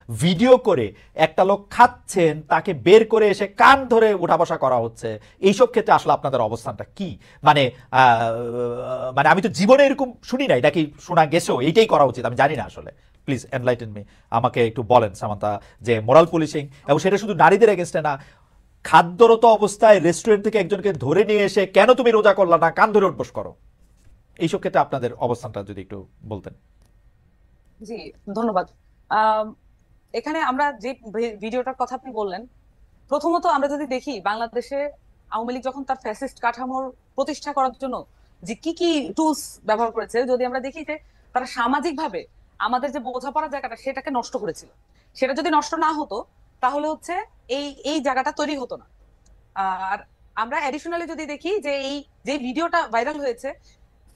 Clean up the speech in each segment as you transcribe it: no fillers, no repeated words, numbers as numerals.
Video করে একটা লোক খাচ্ছেন, তাকে বের করে এসে কান ধরে উঠা বসা করা হচ্ছে, এইসব ক্ষেত্রে আসলে আপনাদের অবস্থানটা কি? মানে মানে আমি তো জীবনে এরকম শুনি নাই, নাকি শোনা গেছেও এইটাই করা উচিত, আমি জানি না আসলে। প্লিজ এনলাইটেন মি, আমাকে একটু বলেন সামান্তা, যে মোরাল পুলিশিং, এবং সেটা শুধু নারীদের এগেনস্টে না, খাদ্যরত অবস্থায় রেস্টুরেন্ট থেকে একজনকে ধরে নিয়ে এসে কেন তুমি রোজা করলা না, কান ধরে উঠবস করো, এইসব ক্ষেত্রে আপনাদের অবস্থানটা যদি একটু বলতেন। জি, ধন্যবাদ। এখানে আমরা যে ভিডিওটার কথা আপনি বললেন, প্রথমত আমরা যদি দেখি বাংলাদেশে আওয়ামী লীগ যখন তার ফ্যাসিস্ট কাঠামোর প্রতিষ্ঠা করার জন্য যে কি কি টুলস ব্যবহার করেছে, যদি আমরা দেখি যে তারা সামাজিক ভাবে আমাদের যে বোঝাপড়ার জায়গাটা সেটাকে নষ্ট করেছিল। সেটা যদি নষ্ট না হতো তাহলে হচ্ছে এই এই জায়গাটা তৈরি হতো না। আর আমরা এডিশনালি যদি দেখি যে এই যে ভিডিওটা ভাইরাল হয়েছে,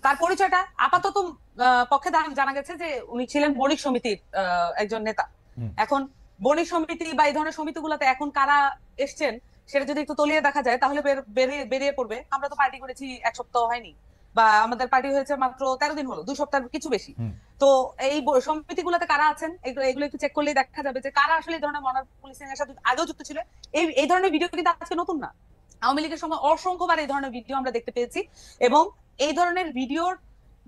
তার পরিচয়টা আপাতত পক্ষে জানা গেছে যে উনি ছিলেন বণিক সমিতির একজন নেতা। এখন বণিক সমিতি বা এই ধরনের সমিতিগুলোতে এখন কারা এসছেন সেটা যদি একটু তলিয়ে দেখা যায় তাহলে বেরিয়ে পড়বে। আমরা তো পার্টি করেছি 1 সপ্তাহ হয়নি, বা আমাদের পার্টি হয়েছে মাত্র 13 দিন হলো, 2 সপ্তাহ কিছু বেশি। তো এই সমিতিগুলোতে কারা আছেন এগুলো একটু চেক করলেই দেখা যাবে যে কারা আসলে এই ধরনের মনার পুলিশিং এর সাথে আগেও যুক্ত ছিল। এই ধরনের ভিডিও কিন্তু আজকে নতুন না, আওয়ামী লীগের সময় অসংখ্যবার এই ধরনের ভিডিও আমরা দেখতে পেয়েছি। এবং এই ধরনের ভিডিওর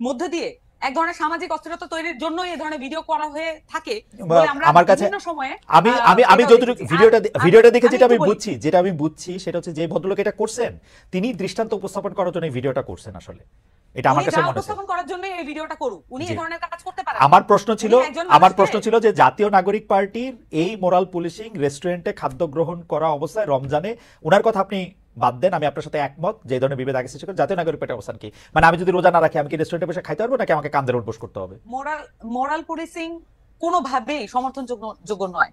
মধ্যে দিয়ে এক ধরনের সামাজিক অস্থিরতা তৈরির জন্য এই ধরনের ভিডিও করা হয়ে থাকে বলে আমরা আমার কাছে বিভিন্ন সময়ে আমি আমি আমি যতটুকু ভিডিওটা দেখে যেটা আমি বুঝছি সেটা হচ্ছে, যে ভদ্রলোক এটা করছেন তিনি দৃষ্টান্ত উপস্থাপন করার জন্য এই ভিডিওটা করছেন আসলে, এটা আমার কাছে মনে হয়। উপস্থাপন করার জন্য এই ভিডিওটা করুক, উনি এই ধরনের কাজ করতে পারেন। আমার প্রশ্ন ছিল যে জাতীয় নাগরিক পার্টির এই মোরাল পুলিশিং, রেস্টুরেন্টে খাদ্য গ্রহণ করা অবস্থায় রমজানে, ওনার কথা আপনি বাদ দেন, আমি আপনার সাথে একমত যে এই ধরনের বিভেদ আগে সৃষ্টি করে। জাতীয় নাগরিক পার্টির অবস্থান কি? মানে আমি যদি রোজা না রাখি আমি কি রেস্টুরেন্টে বসে খাইতে পারবো, নাকি আমাকে কান্দের উঠবোস করতে হবে? মোরাল পুলিশিং কোনোভাবেই সমর্থনযোগ্য নয়।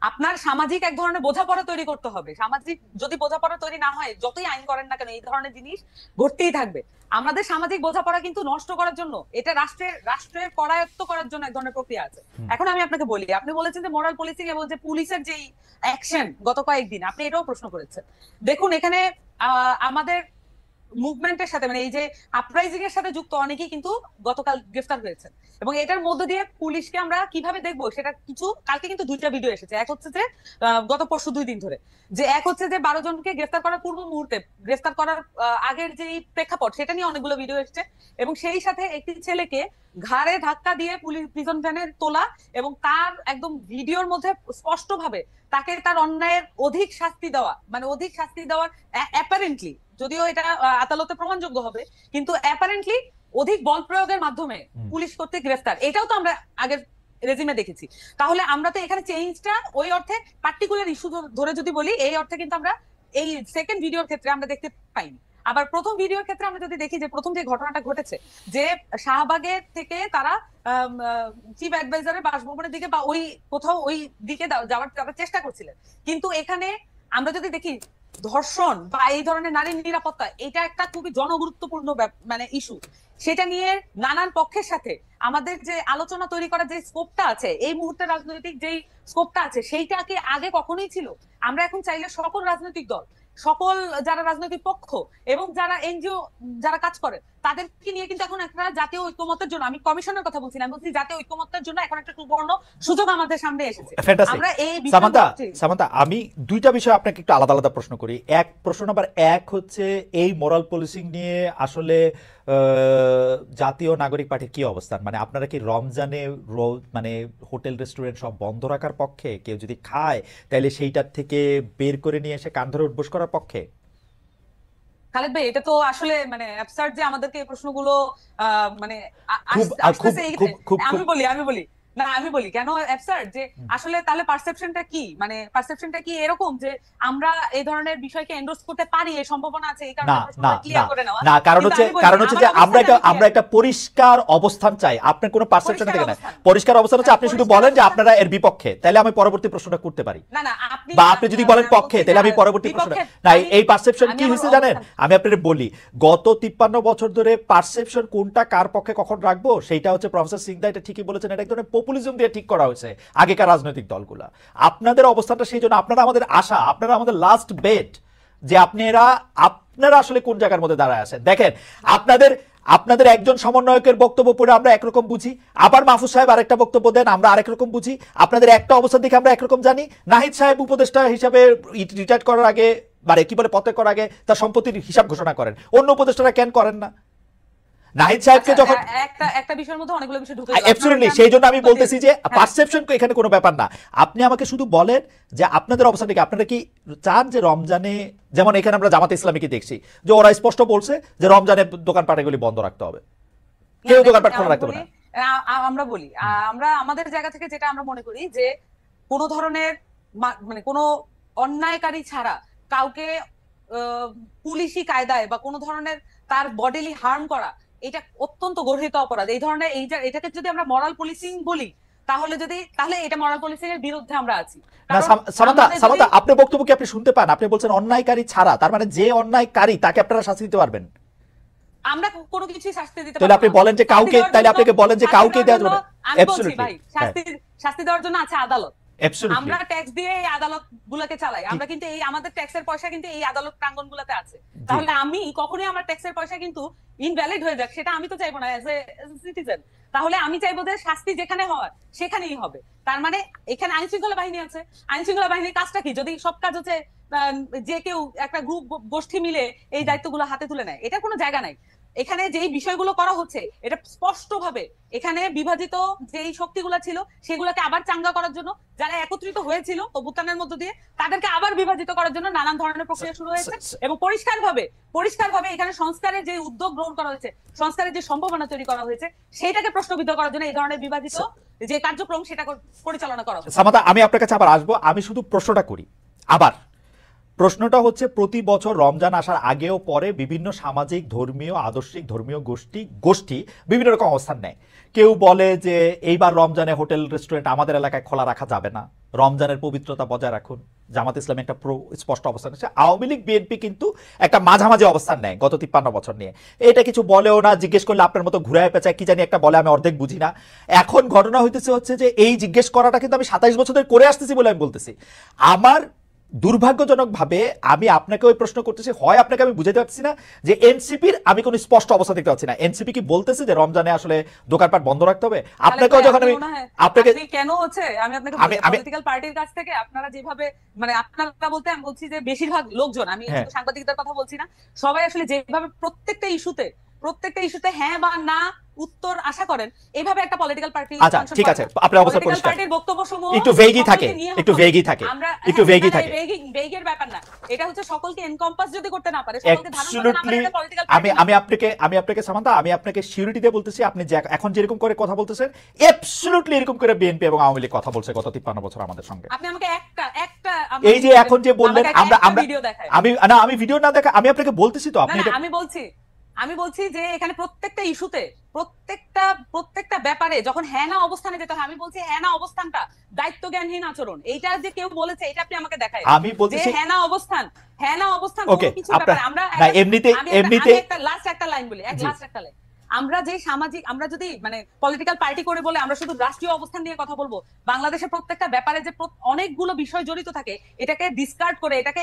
আপনার সামাজিক এক ধরনের বোঝাপড়া তৈরি করতে হবে। সামাজিক যদি বোঝাপড়া তৈরি না হয়, যতই আইন করেন না কেন এই ধরনের জিনিস ঘটতেই থাকবে। আমাদের সামাজিক বোঝাপড়া কিন্তু নষ্ট করার জন্য, এটা রাষ্ট্রের করায়ত্ত করার জন্য এক ধরনের প্রক্রিয়া আছে। এখন আমি আপনাকে বলি, আপনি বলেছেন যে মোরাল পুলিশিং এবং যে পুলিশের যে অ্যাকশন গত কয়েকদিন, আপনি এটাও প্রশ্ন করেছেন। দেখুন এখানে আমাদের মুভমেন্টের সাথে, মানে এই যে আপরাইজিং এর সাথে যুক্ত অনেকেই কিন্তু গতকাল গ্রেফতার হয়েছে। এবং এটার মধ্য দিয়ে পুলিশকে আমরা কিভাবে দেখবো সেটা কিছু, কালকে কিন্তু 2টা ভিডিও এসেছে। এক হচ্ছে যে গত পরশু 2 দিন ধরে যে এক হচ্ছে যে 12 জনকে গ্রেফতার করার পূর্ব মুহূর্তে, গ্রেফতার করার আগের যে প্রেক্ষাপট সেটা নিয়ে অনেকগুলো ভিডিও এসেছে। এবং সেই সাথে একটি ছেলেকে ঘাড়ে ধাক্কা দিয়ে পুলিশ প্রিজন ভ্যানে তোলা, এবং তার একদম ভিডিওর মধ্যে স্পষ্ট ভাবে তাকে তার অন্যায়ের অধিক শাস্তি দেওয়া, মানে অধিক শাস্তি দেওয়ার অ্যাপারেন্টলি, যদিও এটা আদালতে প্রমাণযোগ্য হবে, কিন্তু অ্যাপারেন্টলি অধিক বল প্রয়োগের মাধ্যমে পুলিশ কর্তৃক গ্রেফতার, এটাও তো আমরা আগের রেজিমে দেখেছি। তাহলে আমরা তো এখানে চেঞ্জটা ওই অর্থে পার্টিকুলার ইস্যু ধরে যদি বলি, এই অর্থে কিন্তু আমরা এই সেকেন্ড ভিডিওর ক্ষেত্রে আমরা দেখতে পাইনি। আবার প্রথম ভিডিওর ক্ষেত্রে আমরা যদি দেখি যে প্রথম যে ঘটনাটা ঘটেছে, যে শাহবাগের থেকে তারা চিফ অ্যাডভাইজারের বাসভবনের দিকে বা ওই কোথাও ওই দিকে যাওয়ার চেষ্টা করছিলেন, কিন্তু এখানে আমরা যদি দেখি ধর্ষণ বা এই ধরনের নারীর নিরাপত্তা, এটা একটা খুবই জনগুরুত্বপূর্ণ মানে ইস্যু। সেটা নিয়ে নানান পক্ষের সাথে আমাদের যে আলোচনা তৈরি করার যে স্কোপটা আছে, এই মুহূর্তে রাজনৈতিক যেই স্কোপটা আছে, সেইটা কি আগে কখনোই ছিল? আমরা এখন চাইলে সকল রাজনৈতিক দল, সকল যারা রাজনৈতিক পক্ষ এবং যারা এনজিও যারা কাজ করে তাদেরকে নিয়ে কিন্তু এখন একটা জাতীয় ঐক্যমত্যের জন্য, আমি কমিশনের কথা বলছি না, আমি বলছি জাতীয় ঐক্যমত্যের জন্য এখন একটা সুবর্ণ সুযোগ আমাদের সামনে এসেছে। আমরা এই সামান্তা, আমি 2টা বিষয় আপনাকে একটু আলাদা আলাদা প্রশ্ন করি। প্রশ্ন নাম্বার 1 হচ্ছে এই মোরাল পুলিশিং নিয়ে আসলে জাতীয় নাগরিক পার্টির কি অবস্থান? মানে আপনারা কি রমজানে মানে হোটেল রেস্টুরেন্ট সব বন্ধ রাখার পক্ষে? কেউ যদি খায় তাহলে সেইটার থেকে বের করে নিয়ে এসে কান ধরে উঠবোস করার পক্ষে? খালেদ ভাই, এটা তো আসলে মানে অ্যাবসার্ড যে আমাদেরকে এই প্রশ্নগুলো মানে আমি বলি কেন অ্যাবসার্ড, যে আসলে তাহলে পারসেপশনটা কি, মানে পারসেপশনটা কি এরকম যে আমরা এই ধরনের বিষয়কে এন্ডোর্স করতে পারি, এই সম্ভাবনা আছে, এই কারণে প্রশ্নটা ক্লিয়ার করে নেওয়া। না, কারণ হচ্ছে যে আমরা একটা পরিষ্কার অবস্থান চাই। আপনার কোনো পারসেপশন থেকে না, পরিষ্কার অবস্থান হচ্ছে আপনি শুধু বলেন যে আপনারা এর বিপক্ষে, তাহলে আমি পরবর্তী প্রশ্নটা করতে পারি। না, বা আপনি যদি বলেন পক্ষে, তাহলে আমি পরবর্তী প্রশ্নটা না। এই পারসেপশন কি হয়েছে জানেন? আমি আপনাদের বলি, গত 53 বছর ধরে পারসেপশন কোনটা কার পক্ষে কখন রাখবো সেইটা হচ্ছে, প্রফেসর সিংদা এটা ঠিকই বলেছেন, এটা এক ধরনের পপুলিজম দিয়ে ঠিক করা হয়েছে আগেকার রাজনৈতিক দলগুলা। আপনাদের অবস্থাটা সেই জন্য, আপনারা আমাদের আশা, আপনারা আমাদের লাস্ট বেট, যে আপনারা আসলে কোন জায়গার মধ্যে দাঁড়ায় আছেন। দেখেন আপনাদের একজন সমন্বয়কের বক্তব্য পড়ে আমরা একরকম বুঝি, আবার মাহফুজ সাহেব আরেকটা বক্তব্য দেন, আমরা আরেক রকম বুঝি। আপনাদের একটা অবস্থান দেখে আমরা একরকম জানি। নাহিদ সাহেব উপদেষ্টা হিসাবে রিটায়ার করার আগে, মানে কি বলে, পদত্যাগ করার আগে তার সম্পত্তির হিসাব ঘোষণা করেন, অন্য উপদেষ্টারা কেন করেন না? নাহিদ সাহেবকে যখন একটা বিষয়ের মধ্যে অনেকগুলো বিষয় ঢুকে অ্যাবসলিউটলি, সেই জন্য আমি বলতেছি যে পারসেপশন এখানে কোনো ব্যাপার না। আপনি আমাকে শুধু বলেন যে আপনাদের অবস্থান কি, আপনারা কি চান যে রমজানে, যেমন এখানে আমরা জামাতে ইসলামীকে দেখছি যে ওরা স্পষ্ট বলছে যে রমজানে দোকানপাট এগুলি বন্ধ রাখতে হবে, কেউ দোকানপাট খোলা রাখতে হবে না। আমরা বলি, আমরা আমাদের জায়গা থেকে যেটা আমরা মনে করি যে কোনো ধরনের মানে কোনো অন্যায়কারী ছাড়া কাউকে পুলিশি কায়দায় বা কোনো ধরনের তার বডিলি হার্ম করা, এটা অত্যন্ত গর্হিত অপরাধ। এই ধরনের এটাকে যদি আমরা মরাল পুলিশিং বলি, তাহলে এটা মরাল পুলিশিং এর বিরুদ্ধে আমরা আছি। না সামাতা, আপনার বক্তব্য কি আপনি শুনতে পান? আপনি বলছেন অন্যায়কারী ছাড়া, তার মানে যে অন্যায়কারী তাকে আপনারা শাস্তি দিতে পারবেন? আমরা কোনো কিছুই শাস্তি দিতে পারবো না। তাহলে আপনি বলেন যে কাউকে, তাহলে আপনাকে বলেন যে কাউকে দেওয়া যাবে না। আমি বলছি ভাই, শাস্তি দেওয়ার জন্য আছে আদালত। আমরা ট্যাক্স দিয়ে এই আদালত গুলাকে চালাই, আমরা কিন্তু এই আমাদের ট্যাক্সের পয়সা কিন্তু এই আদালত প্রাঙ্গণ গুলাতে আছে। তাহলে আমি কখনোই আমার ট্যাক্সের পয়সা কিন্তু ইনভ্যালিড হয়ে যাক, সেটা আমি তো চাইবো না এজ এ সিটিজেন। তাহলে আমি চাইবো যে শাস্তি যেখানে হয় সেখানেই হবে। তার মানে এখানে আইন শৃঙ্খলা বাহিনী আছে, আইন শৃঙ্খলা বাহিনীর কাজটা কি? যদি সব কাজ হচ্ছে যে কেউ একটা গ্রুপ গোষ্ঠী মিলে এই দায়িত্বগুলো হাতে তুলে নেয়, এটা কোনো জায়গা নাই। এখানে যেই বিষয়গুলো করা হচ্ছে এটা স্পষ্টভাবে এখানে বিভাজিত যেই শক্তিগুলো ছিল সেগুলোকে আবার চাঙ্গা করার জন্য, যারা একত্রিত হয়েছিল অভ্যুত্থানের মধ্য দিয়ে, তাদেরকে আবার বিভাজিত করার জন্য নানান ধরনের প্রক্রিয়া শুরু হয়েছে। এবং পরিষ্কারভাবে এখানে সংস্কারের যে উদ্যোগ গ্রহণ করা হয়েছে, সংস্কারের যে সম্ভাবনা তৈরি করা হয়েছে, সেটাকে প্রশ্নবিদ্ধ করার জন্য এই ধরনের বিভাজিত যে কার্যক্রম সেটা পরিচালনা করা হচ্ছে। সামাতা, আমি আপনার কাছে আবার আসবো, আমি শুধু প্রশ্নটা করি আবার। প্রশ্নটা হচ্ছে, প্রতি বছর রমজান আসার আগেও পরে বিভিন্ন সামাজিক, ধর্মীয়, আদর্শিক ধর্মীয় গোষ্ঠী বিভিন্ন রকম অবস্থান নেয়। কেউ বলে যে এইবার রমজানে হোটেল রেস্টুরেন্ট আমাদের এলাকায় খোলা রাখা যাবে না, রমজানের পবিত্রতা বজায় রাখুন। জামাত ইসলামী একটা স্পষ্ট অবস্থান আছে। আওয়ামী লীগ, বিএনপি কিন্তু একটা মাঝামাঝি অবস্থান নেয় গত 53 বছর নিয়ে। এটা কিছু বলেও না, জিজ্ঞেস করলে আপনার মতো ঘুরায় পেঁচায় কি জানি একটা বলে, আমি অর্ধেক বুঝি না। এখন ঘটনা হচ্ছে যে এই জিজ্ঞেস করাটা কিন্তু আমি 27 বছর ধরে করে আসতেছি বলে আমি বলতেছি। আমার দুর্ভাগ্যজনকভাবে আমি আপনাকে ওই প্রশ্ন করতেছি, হয় আপনাকে আমি বুঝাতে পারছি না যে এনসিপির আমি কোনো স্পষ্ট অবস্থা দেখতে পাচ্ছি না। এনসিপি কি বলতেছে যে রমজানে আসলে দোকানপাট বন্ধ রাখতে হবে? আপনাকেও যখন আমি আপনাকে কেন হচ্ছে, আমি আপনাকে পলিটিক্যাল পার্টির কাছ থেকে আপনারা যেভাবে, মানে আপনারা বলতে আমি বলছি যে বেশিরভাগ লোকজন, আমি সাংবাদিকদের কথা বলছি না, সবাই আসলে যেভাবে প্রত্যেকটা ইস্যুতে হ্যাঁ বা না উত্তর আশা করেন, এইভাবে একটা পলিটিক্যাল পার্টি, আচ্ছা ঠিক আছে, আপনার অবস্থা পরিষ্কার, পার্টির বক্তব্যসমূহ একটু ভেগি থাকে, ভেগের ব্যাপার না, এটা হচ্ছে সকলকে এনকম্পাস যদি করতে না পারে, সকলকে আমি আপনাকে সামান্তা, আমি আপনাকে সিউরিটি দিয়ে বলতেছি, আপনি যে এখন যেরকম করে কথা বলতেছেন, অ্যাবসলিউটলি এরকম করে বিএনপি এবং আওয়ামী লীগ কথা বলছে গত 53 বছর আমাদের সঙ্গে। আপনি আমাকে একটা এই যে এখন যে বললেন আমি ভিডিও না দেখা, আমি আপনাকে বলতেছি তো, আপনি আমি বলছি যে এখানে প্রত্যেকটা ইস্যুতে প্রত্যেকটা ব্যাপারে যখন হ্যাঁ না অবস্থানে যেতে হয়, আমি বলছি হ্যাঁ না অবস্থানটা দায়িত্ব জ্ঞানহীন আচরণ। এইটা যে কেউ বলেছে, এটা আপনি আমাকে দেখায়। আমি বলছি হ্যাঁ না অবস্থান ওকে, কিছু ব্যাপারে আমরা এমনিতে একটা লাস্ট একটা লাইন বলি, লাস্ট একটা লাইন। আমরা যে সামাজিক, আমরা যদি মানে পলিটিক্যাল পার্টি করে বলে আমরা শুধু রাষ্ট্রীয় অবস্থান নিয়ে কথা বলবো, বাংলাদেশের প্রত্যেকটা ব্যাপারে যে অনেকগুলো বিষয় জড়িত থাকে, এটাকে ডিসকার্ড করে, এটাকে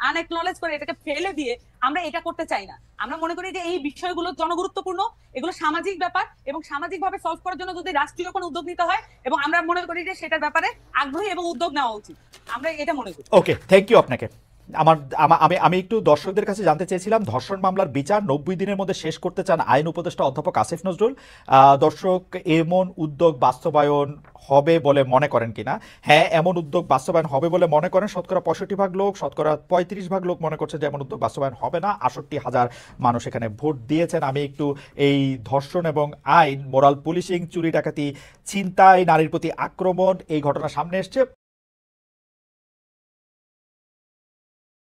আনএকনলেজ করে, এটাকে ফেলে দিয়ে আমরা এটা করতে চাই না। আমরা মনে করি যে এই বিষয়গুলো জনগুরুত্বপূর্ণ, এগুলো সামাজিক ব্যাপার, এবং সামাজিকভাবে সলভ করার জন্য যদি রাষ্ট্রীয় কোনো উদ্যোগ নিতে হয়, এবং আমরা মনে করি যে সেটার ব্যাপারে আগ্রহী এবং উদ্যোগ নেওয়া উচিত, আমরা এটা মনে করি। ওকে, থ্যাংক ইউ আপনাকে। আমি একটু দর্শকদের কাছে জানতে চেয়েছিলাম, ধর্ষণ মামলার বিচার 90 দিনের মধ্যে শেষ করতে চান আইন উপদেষ্টা অধ্যাপক আসিফ নজরুল। দর্শক এমন উদ্যোগ বাস্তবায়ন হবে বলে মনে করেন কিনা? হ্যাঁ, এমন উদ্যোগ বাস্তবায়ন হবে বলে মনে করেন শতকরা 65% লোক, শতকরা 35% লোক মনে করছে যে এমন উদ্যোগ বাস্তবায়ন হবে না। 68,000 মানুষ এখানে ভোট দিয়েছেন। আমি একটু এই ধর্ষণ এবং আইন, মোরাল পুলিশিং, চুরি ডাকাতি, ছিনতাই, নারীর প্রতি আক্রমণ, এই ঘটনা সামনে এসছে,